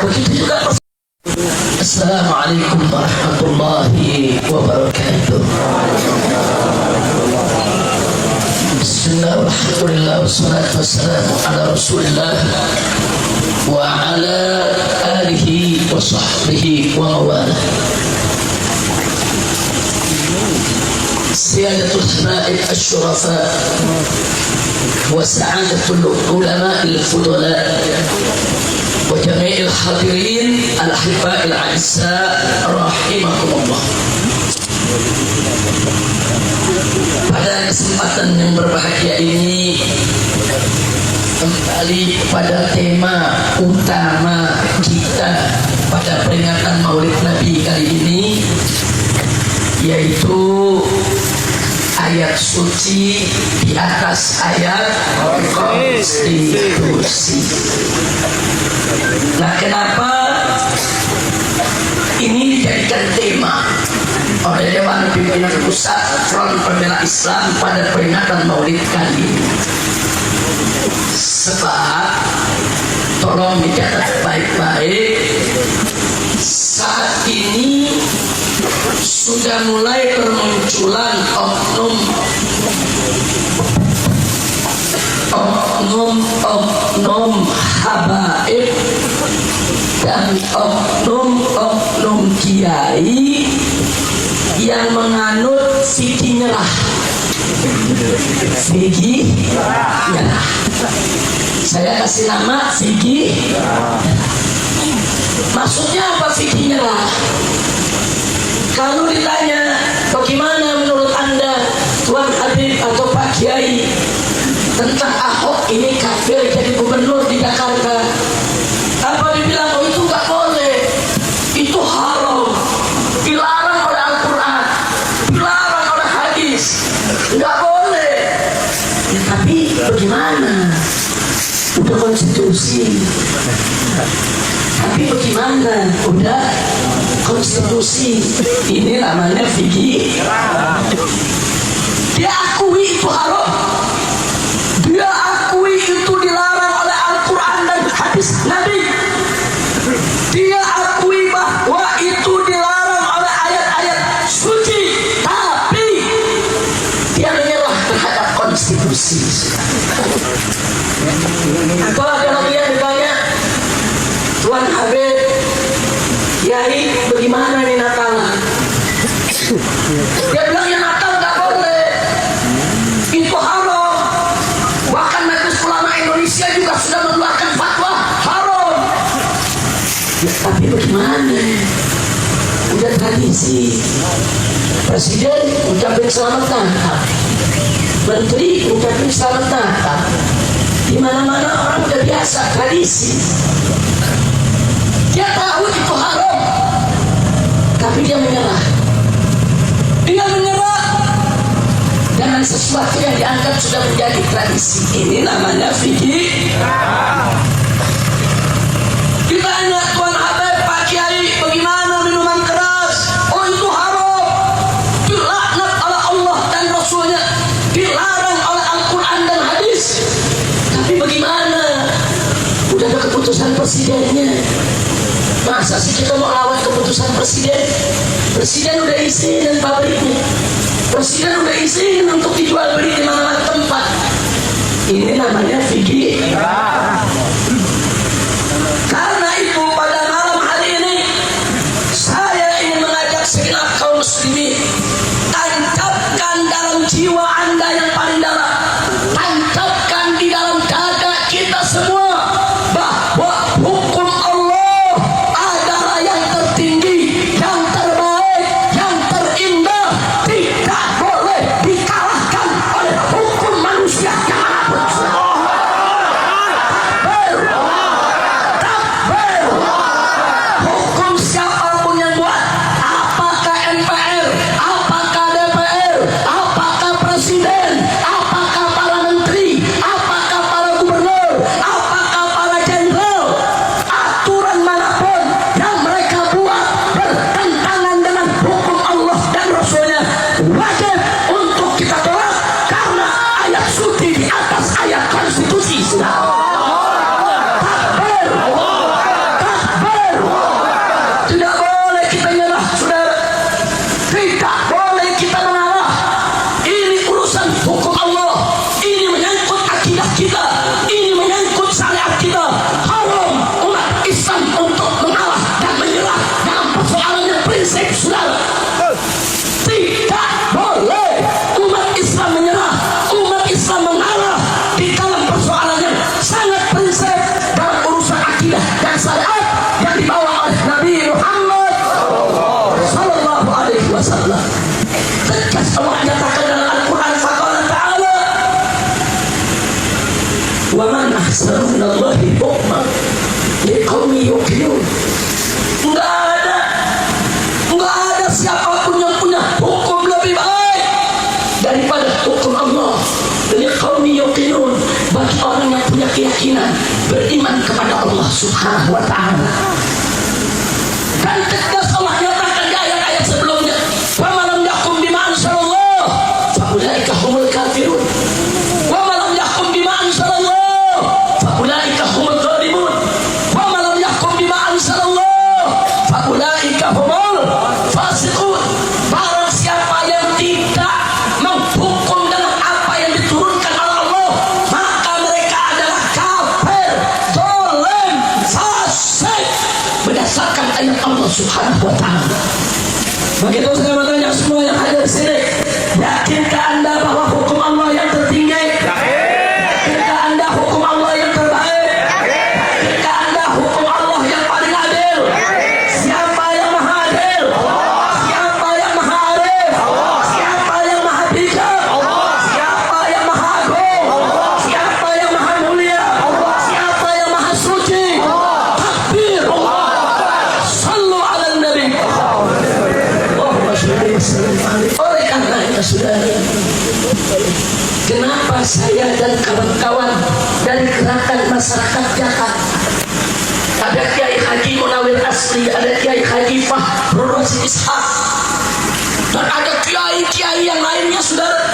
Begitu juga. Assalamualaikum warahmatullahi wabarakatuh. Bismillah, alhamdulillah, wassalatu wassalamu ala rasulillah wa ala alihi wa sahbihi wa mawalah. Siyadatul habaib asyurafa wa sa'adatul ulama al-fudala wa jami'il hadirin al-ahiba'il a'izza rahimakumullah. Pada kesempatan yang berbahagia ini, kembali pada tema utama kita pada peringatan Maulid Nabi kali ini, yaitu ayat suci di atas ayat konstitusi. Nah, kenapa ini dijadikan tema oleh Dewan Pimpinan Pusat Front Pembela Islam pada peringatan Maulid kali ini? Sebab, tolong dicatat baik-baik, saat ini sudah mulai bermunculan oknum habaib dan oknum kiai yang menganut fikih nyerah. Fikih nyerah. Saya kasih nama fikih. Maksudnya apa fikih nyerah? Kalau ditanya bagaimana menurut Anda Tuan Habib atau Pak Kiai tentang Ahok ini kafir jadi gubernur di Jakarta, apa dibilang? Oh, itu nggak boleh, itu haram, dilarang oleh Al-Quran, dilarang oleh hadis, nggak boleh. Ya, tapi bagaimana? Udah konstitusi. Tapi bagaimana? Udah konstitusi. Ini namanya fikih. Dia akui itu haram, dia akui itu dilarang oleh Al-Quran dan hadis Nabi, dia akui bahwa itu dilarang oleh ayat-ayat suci, tapi dia menyerah terhadap konstitusi. Kalau dia ditanya, Tuan Habib, Kiai, bagaimana nih Natal? Dia bilang, ya Natal nggak boleh, itu haram. Bahkan Majelis Ulama Indonesia juga sudah mengeluarkan fatwa haram. Ya, tapi bagaimana? Udah tradisi. Presiden ucapin selamat Natal, Menteri ucapin selamat Natal. Di mana-mana orang udah biasa tradisi. Dia tahu itu haram, tapi dia menyerah. Dia menyerah dengan sesuatu yang dianggap sudah menjadi tradisi. Ini namanya fikih. Ditanya Tuan Habib, Pak Kiai, bagaimana minuman keras? Oh, itu haram, dilaknat oleh Allah dan Rasulnya, dilarang oleh Al-Quran dan hadis. Tapi bagaimana? Udah ada keputusan presidennya. Masa sih kita mau lawan keputusan presiden? Presiden udah izinin pabriknya, presiden udah izinin untuk dijual beli di mana-mana tempat. Ini namanya fikih. Karena itu pada malam hari ini saya ingin mengajak segenap kaum muslimin, tancapkan dalam jiwa Anda yang paling dalam, tancapkan di dalam dada kita semua bahwa hukum Allah adalah yang tertinggi, yang terbaik, yang terindah, tidak boleh dikalahkan oleh hukum manusia yang manapun. yuqinun. Enggak ada siapapun yang punya hukum lebih baik daripada hukum Allah. Liqaumi yuqinun, bagi orang yang punya keyakinan beriman kepada Allah Subhanahu wa ta'ala. Dan tegas Allah nyatakan di ayat-ayat sebelumnya, "Faman lam yahkum bima anzalallah fa ulaika humul kafirun. Wa man lam yahkum bima anzalallah fa ulaika humul zalimun. Wa man lam yahkum bima anzalallah fa ulaika humul fasiqun." Barang siapa yang tidak menghukum dengan apa yang diturunkan oleh Allah, maka mereka adalah kafir, zalim, fasik berdasarkan ayat Allah Subhanahu wa ta'ala. Begitu saya bertanya semua yang hadir di sini, yakinkah Anda bahwa hukum Allah yang tertinggi? Yakinkah Anda hukum Allah yang terbaik? Yakinkah Anda hukum Allah yang paling adil? Siapa yang maha adil? Siapa yang maha arif? Siapa yang maha bijak? Siapa yang maha agung? Siapa yang maha mulia? Siapa yang maha suci? Takbir! Sallu ala nabi. Allahumma sholli wa sallim alaihi. Oleh karena itu saudara, kenapa saya dan kawan-kawan dari gerakan masyarakat Jakarta, ada Kiai Haji Munawir Asli, ada Kiai Haji Fahrul Rasyid Ishaq, dan ada kiai-kiai yang lainnya saudara,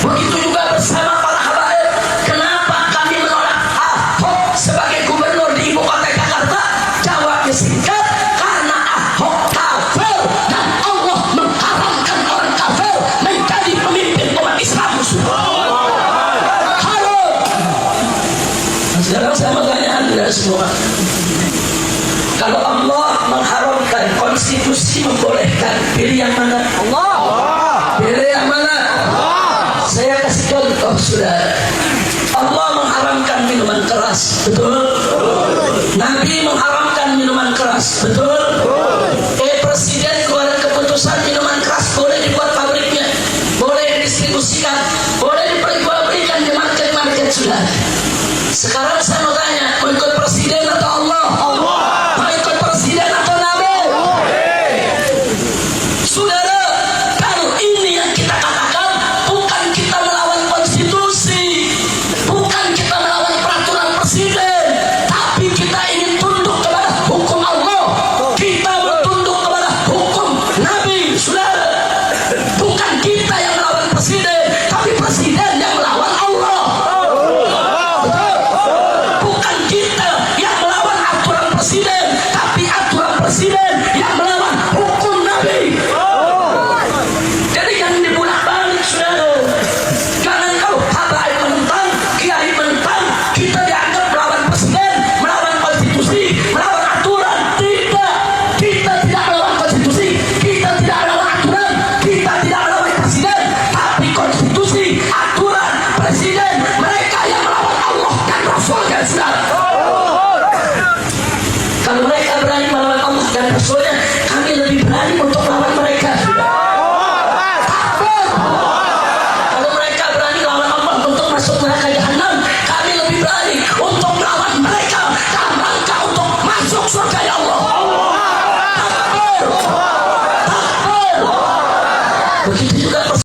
begitu juga bersama para habaib, kenapa kami menolak Ahok sebagai gubernur di ibu kota Jakarta? Jawabnya singkat, karena Ahok kafir dan Allah mengharamkan orang kafir menjadi pemimpin umat Islam. Halo. Sekarang saya mau tanya Anda semua, kalau Allah mengharamkan, konstitusi membolehkan, pilih yang mana? Allah. Pilih yang mana? Allah. Saya kasih contoh saudara. Allah mengharamkan minuman keras, betul? Nabi mengharamkan